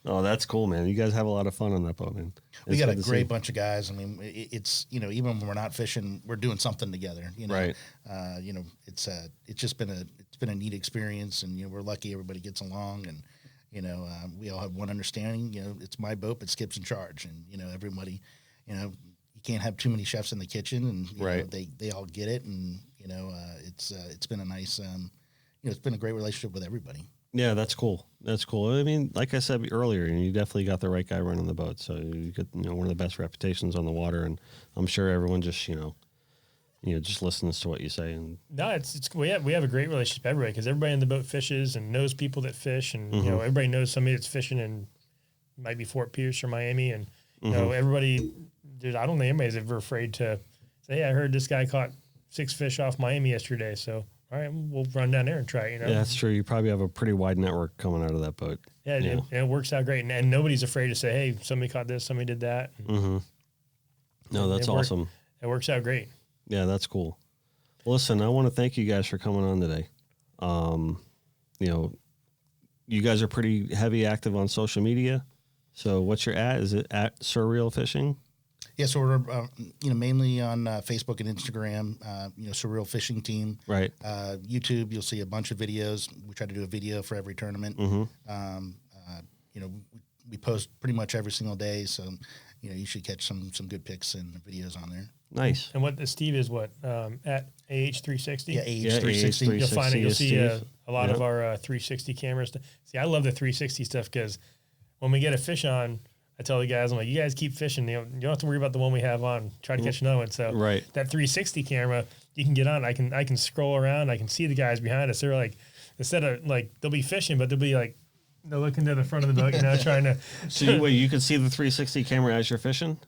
Oh, that's cool, man. You guys have a lot of fun on that boat, man. We got a great bunch of guys. I mean, it's, even when we're not fishing, we're doing something together, Right. It's just been a neat experience, and, we're lucky everybody gets along, and, we all have one understanding. It's my boat, but Skip's in charge, and everybody. You can't have too many chefs in the kitchen, and they all get it, and it's been a nice, it's been a great relationship with everybody. Yeah, that's cool. That's cool. I mean, like I said earlier, you definitely got the right guy running the boat, so you get one of the best reputations on the water, and I'm sure everyone just just listens to what you say. And no, we have a great relationship with everybody, because everybody in the boat fishes and knows people that fish, and everybody knows somebody that's fishing in might be Fort Pierce or Miami, and everybody. I don't think anybody's ever afraid to say, "Hey, I heard this guy caught 6 fish off Miami yesterday, so all right, we'll run down there and try it." Yeah, that's true. You probably have a pretty wide network coming out of that boat. Yeah, it works out great, and nobody's afraid to say, "Hey, somebody caught this, somebody did that." No, that's awesome. It works out great. Yeah, that's cool. Well, listen, I want to thank you guys for coming on today. You guys are pretty heavy active on social media. So what's your @ Is it @ Surreal Fishing? Yeah, so we're mainly on Facebook and Instagram. Surreal Fishing Team. Right. YouTube, you'll see a bunch of videos. We try to do a video for every tournament. We post pretty much every single day, so you should catch some good pics and videos on there. Nice. And what Steve is at AH360? Yeah, AH360. You'll find it. You'll see a lot Yep. of our 360 cameras. See, I love the 360 stuff, because when we get a fish on, I tell the guys, I'm like, you guys keep fishing. You don't have to worry about the one we have on. Try to catch another one. So that 360 camera, you can get on. I can scroll around. I can see the guys behind us. They're like, instead of they'll be fishing, but they'll be like, they're looking to the front of the boat, trying to. So you can see the 360 camera as you're fishing?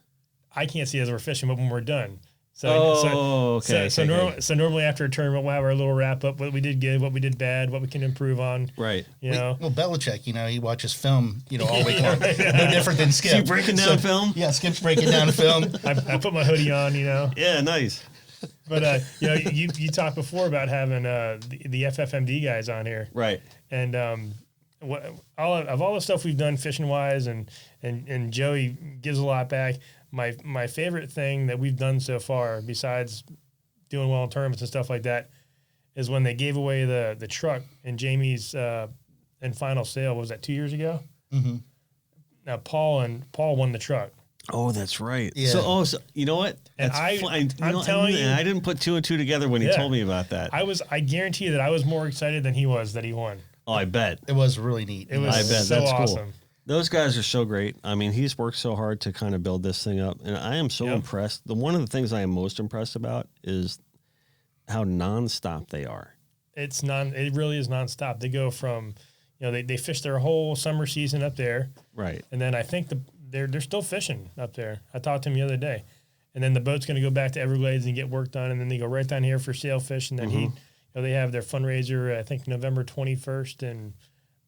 I can't see as we're fishing, but when we're done. So, okay. So normally after a tournament, we'll have our little wrap up, what we did good, what we did bad, what we can improve on. Right. Well, Belichick, he watches film, all week long. No different than Skip. So you breaking down film? Yeah, Skip's breaking down film. I put my hoodie on, Yeah, nice. But, you talked before about having the FFMD guys on here. Right. And all the stuff we've done fishing-wise, and Joey gives a lot back. My favorite thing that we've done so far, besides doing well in tournaments and stuff like that, is when they gave away the truck in Jamie's and final sale. Was that 2 years ago? Mm-hmm. Now Paul won the truck. Oh, that's right. Yeah. So you know what? And I'm telling you, I didn't put two and two together when he told me about that. I guarantee that I was more excited than he was that he won. Oh, I bet. It was really neat. It was I bet. so That's awesome. Cool. Those guys are so great. I mean, he's worked so hard to kind of build this thing up, and I am so impressed. One of the things I am most impressed about is how nonstop they are. It really is nonstop. They go from, they fish their whole summer season up there. Right. And then I think they're still fishing up there. I talked to him the other day. And then the boat's going to go back to Everglades and get work done. And then they go right down here for sailfish. And then they have their fundraiser, I think November 21st in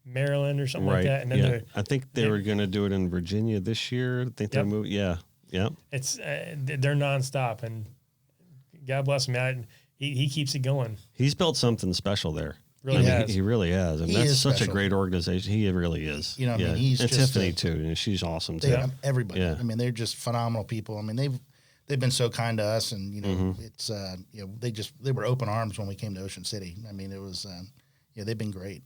Maryland or something like that. And then I think they were going to do it in Virginia this year. I think they're moving. Yeah. Yep. It's they're nonstop, and God bless him. He keeps it going. He's built something special there. Really has. He really has, and that's such a great organization. He really is. I mean, he's and just Tiffany too. And she's awesome too. Everybody. Yeah. I mean, they're just phenomenal people. I mean, they've been so kind to us, and it's they were open arms when we came to Ocean City. I mean, it was they've been great.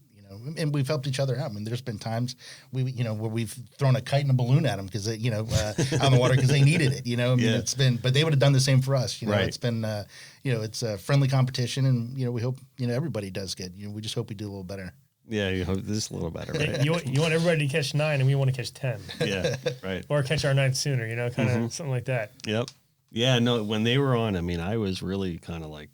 And we've helped each other out. I mean, there's been times where we've thrown a kite and a balloon at them because out in the water because they needed it. I mean, it's been, but they would have done the same for us. It's been, it's a friendly competition, and we hope everybody does good. We just hope we do a little better. Yeah, you hope this a little better. Right? You want everybody to catch 9, and we want to catch 10. Yeah, right. Or catch our 9 sooner. Kind of something like that. Yep. Yeah. No, when they were on, I mean, I was really kind of like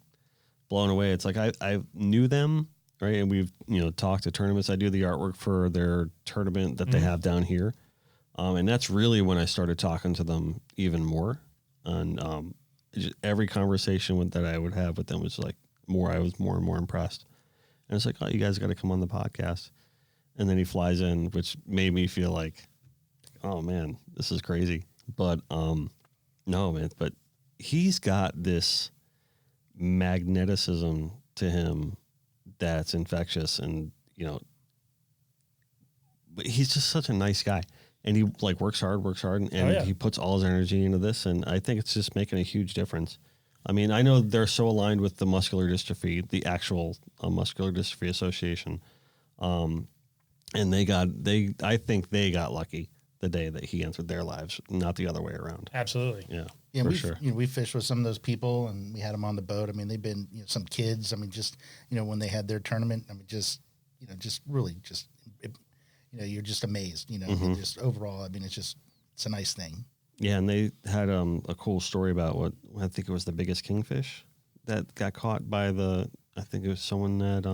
blown away. It's like I knew them. Right. And we've, talked to tournaments. I do the artwork for their tournament that they have down here. And that's really when I started talking to them even more. And just every conversation that I would have with them was like I was more and more impressed. And it's like, oh, you guys got to come on the podcast. And then he flies in, which made me feel like, oh man, this is crazy. But no, man, but he's got this magneticism to him that's infectious, and but he's just such a nice guy, and he like works hard, and he puts all his energy into this, and I think it's just making a huge difference. I mean, I know they're so aligned with the muscular dystrophy, the actual Muscular Dystrophy Association, and I think they got lucky the day that he entered their lives, not the other way around. Absolutely. Yeah, for sure. We fished with some of those people, and we had them on the boat. I mean, they've been some kids. I mean, just when they had their tournament. I mean, just really you're just amazed. Just overall. I mean, it's a nice thing. Yeah, and they had a cool story about what I think it was the biggest kingfish that got caught by I think it was someone that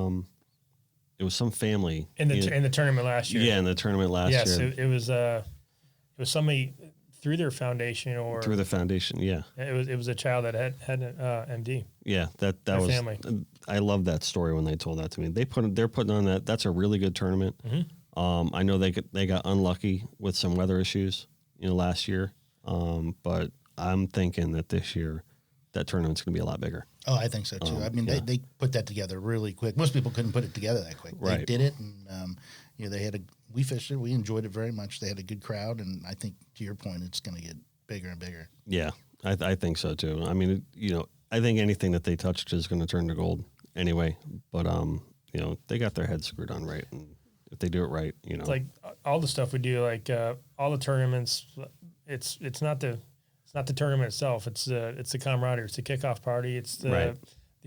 it was some family in the tournament last year. Yeah, in the tournament last year. Yes, it was somebody through their foundation or through the foundation. Yeah, it was a child that had an MD. Yeah, that was family. I love that story when they told that to me. They're putting on that. That's a really good tournament. I know they got unlucky with some weather issues, last year. But I'm thinking that this year that tournament's going to be a lot bigger. Oh, I think so too. I mean, they put that together really quick. Most people couldn't put it together that quick. Right. They did it, and we fished it. We enjoyed it very much. They had a good crowd, and I think to your point, it's going to get bigger and bigger. Yeah, I think so too. I mean, I think anything that they touched is going to turn to gold anyway. But they got their heads screwed on right, and if they do it right, It's like all the stuff we do, like all the tournaments. It's not the tournament itself. It's the camaraderie. It's the kickoff party. It's the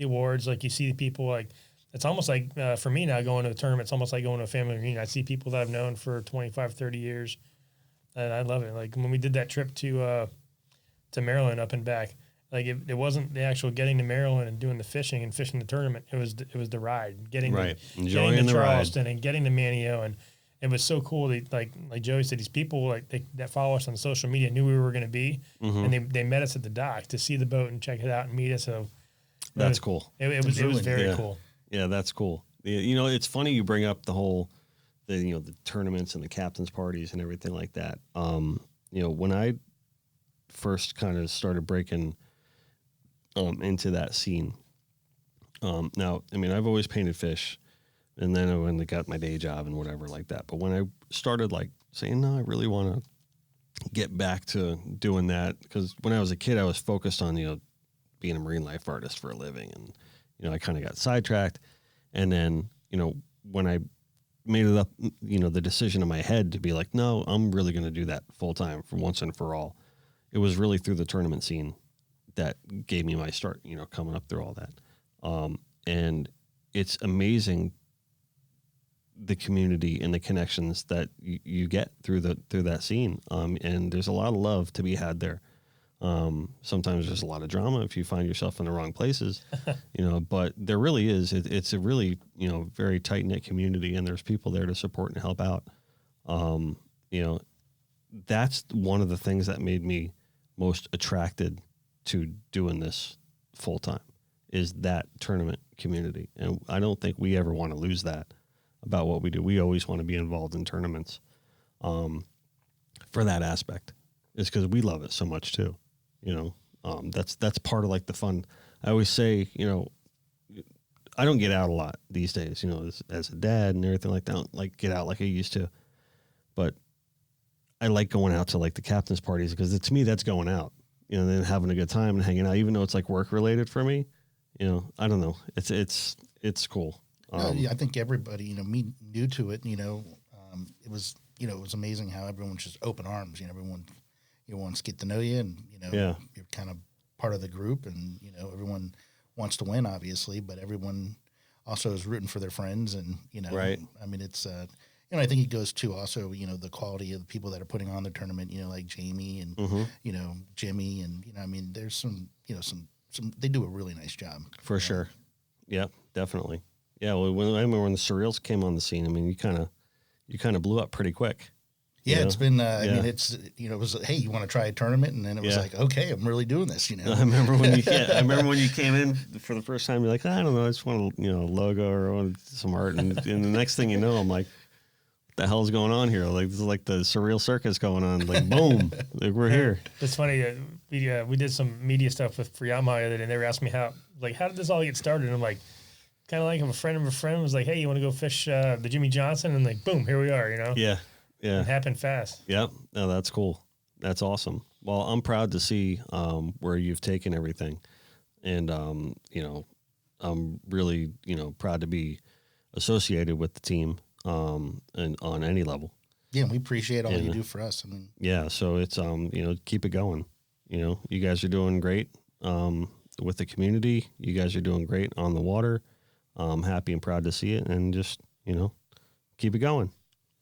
awards. Like you see people like. It's almost like, for me now, going to a tournament, it's almost like going to a family reunion. I see people that I've known for 25, 30 years, and I love it. Like when we did that trip to Maryland up and back, like it wasn't the actual getting to Maryland and doing the fishing and fishing the tournament. It was the ride, getting to Charleston and getting to Manio, and it was so cool. Like Joey said, these people that follow us on social media knew we were going to be, and they met us at the dock to see the boat and check it out and meet us. So that's cool. It was very cool. Yeah, that's cool. It's funny you bring up the tournaments and the captain's parties and everything like that. When I first kind of started breaking into that scene, now, I mean, I've always painted fish, and then when I got my day job and whatever like that. But when I started like saying, no, I really want to get back to doing that, because when I was a kid, I was focused on, being a marine life artist for a living, and I kind of got sidetracked. And then, when I made it up, the decision in my head to be like, no, I'm really going to do that full time for once and for all. it was really through the tournament scene that gave me my start, coming up through all that. And it's amazing the community and the connections that you get through that scene. And there's a lot of love to be had there. Sometimes there's a lot of drama if you find yourself in the wrong places, but there really is. It's a really, very tight knit community, and there's people there to support and help out. That's one of the things that made me most attracted to doing this full time, is that tournament community. And I don't think we ever want to lose that about what we do. We always want to be involved in tournaments, for that aspect. It's because we love it so much too. That's part of like the fun. I always say, I don't get out a lot these days, as a dad and everything like that. I don't like get out like I used to, but I like going out to like the captain's parties, because to me that's going out, and then having a good time and hanging out, even though it's like work related for me. I don't know. It's cool. I think everybody, me new to it, it was, it was amazing how everyone's just open arms. Everyone wants to get to know you, and you're kind of part of the group, and everyone wants to win, obviously, but everyone also is rooting for their friends, and right. I mean, it's I think it goes to also the quality of the people that are putting on the tournament, like Jamie and Jimmy, and I mean, there's some they do a really nice job for sure. Yeah, definitely. Yeah, well, I remember when the Surreals came on the scene, I mean, you kind of blew up pretty quick. Yeah, it's been, I mean, it's, it was, hey, you want to try a tournament? And then it was like, okay, I'm really doing this, I remember when you came in for the first time, you're like, I don't know, I just want a, logo or want some art. And the next thing you know, I'm like, what the hell's going on here? Like, this is like the Surreal Circus going on. Like, boom, like we're here. It's funny. We did some media stuff with Friel the other day, and they were asking me how did this all get started? And I'm like, kind of like if a friend of a friend was like, hey, you want to go fish the Jimmy Johnson? And like, boom, here we are, Yeah. It happened fast. Yep. No, that's cool. That's awesome. Well, I'm proud to see where you've taken everything. And, I'm really, proud to be associated with the team and on any level. Yeah, we appreciate all you do for us. I mean, yeah, so it's, keep it going. You guys are doing great with the community. You guys are doing great on the water. I'm happy and proud to see it, and just, keep it going.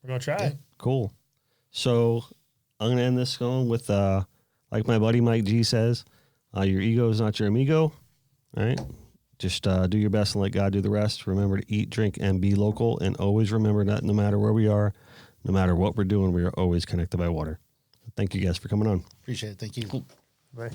We're going to try it. Cool. So I'm going to end this going with, like my buddy Mike G says, your ego is not your amigo. All right. Just do your best and let God do the rest. Remember to eat, drink, and be local. And always remember that no matter where we are, no matter what we're doing, we are always connected by water. Thank you guys for coming on. Appreciate it. Thank you. Cool. Bye.